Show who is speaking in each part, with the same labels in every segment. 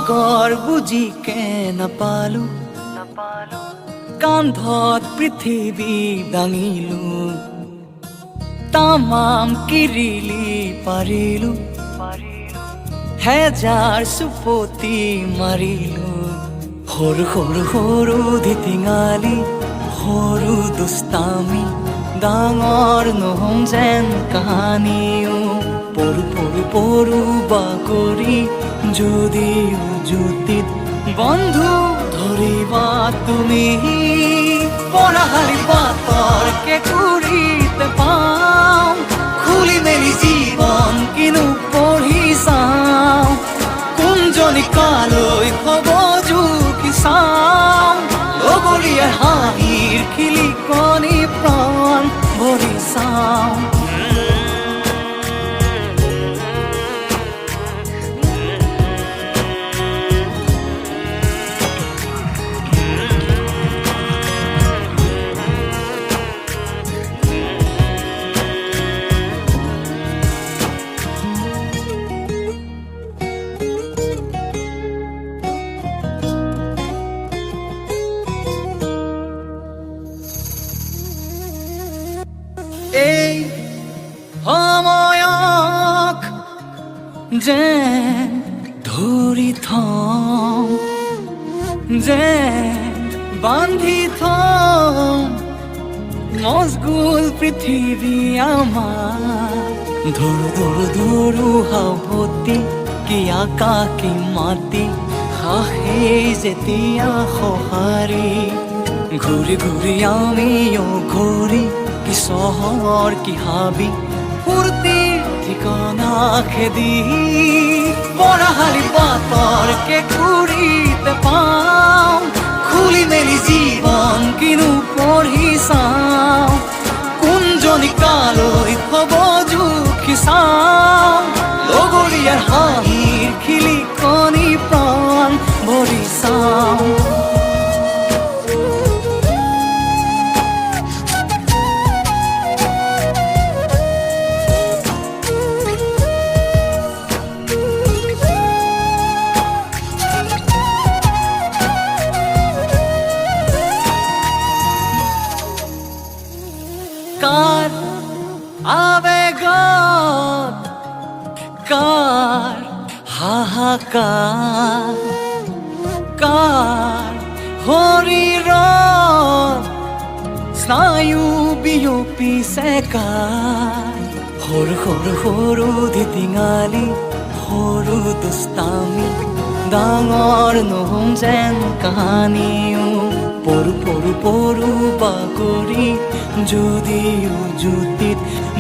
Speaker 1: সাগৰ বুজিকে নাপালো কান্ধত পৃথিৱী দাঙিলো তামাম কিৰিলি পাৰিলো হেজাৰ চুপতি মাৰিলো সৰু সৰু সৰু ধিটিঙালি সৰু দুষ্টামি ডাঙৰ নহম যেন কাহানিও পৰু পৰু পৰু বাকৰি যদিও জুতিত বন্ধু ধৰিবা তুমি পৰাহালি পাতৰ কেঁকুৰিতে পাম খুলি মেলি জীৱন কিনো পঢ়ি চাওঁ কোনজনী কালৈ হ'ব জুকি চাওঁ লগৰীয়াৰ হাঁহিৰ খিলিকনি প্ৰাণ ভৰি চাওঁ এই সময়ক যেন ধৰি থওঁ যেন বান্ধি থওঁ মজগুল পৃথিৱী আমাৰ ধৰো ধৰো ধৰো সাৱতি কি আকাশ কি মাটি হাঁহি যেতিয়া সঁহাৰি ঘূৰি ঘূৰি আমিও ঘূৰি কি চহৰ কি হাবি ফূৰ্তিৰ ঠিকনা খেদি পৰাহালি পাতৰ কেঁকুৰিতে পাওঁ খুলি মেলি জীৱন কিনো পঢ়ি চাওঁ কোনজনী কালৈ হ'ব জুখি চাওঁ লগৰীয়াৰ হাঁহিৰ খিলিকনি প্ৰাণ ভৰি চাওঁ কাৰ আবেগত কাৰ হাহাকাৰ কাৰ শৰীৰত স্নায়ু বিয়পিছে কাৰ সৰু সৰু সৰু ধিটিঙালি সৰু দুষ্টামি ডাঙৰ নহম যেন কাহানিও পৰু পৰু পৰু বাকৰি যদিও জুতিত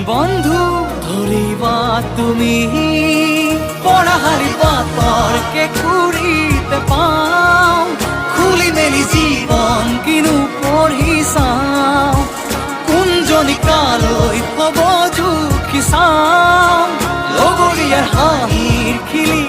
Speaker 1: বন্ধু ধৰিবা তুমি পৰাহালি পাতৰ কেঁকুৰিতে পাওঁ খুলি মেলি জীৱন কিনো পঢ়ি চাওঁ কোনজনী কালৈ হ'ব জুখি চাওঁ লগৰীয়াৰ হাঁহিৰ খিলি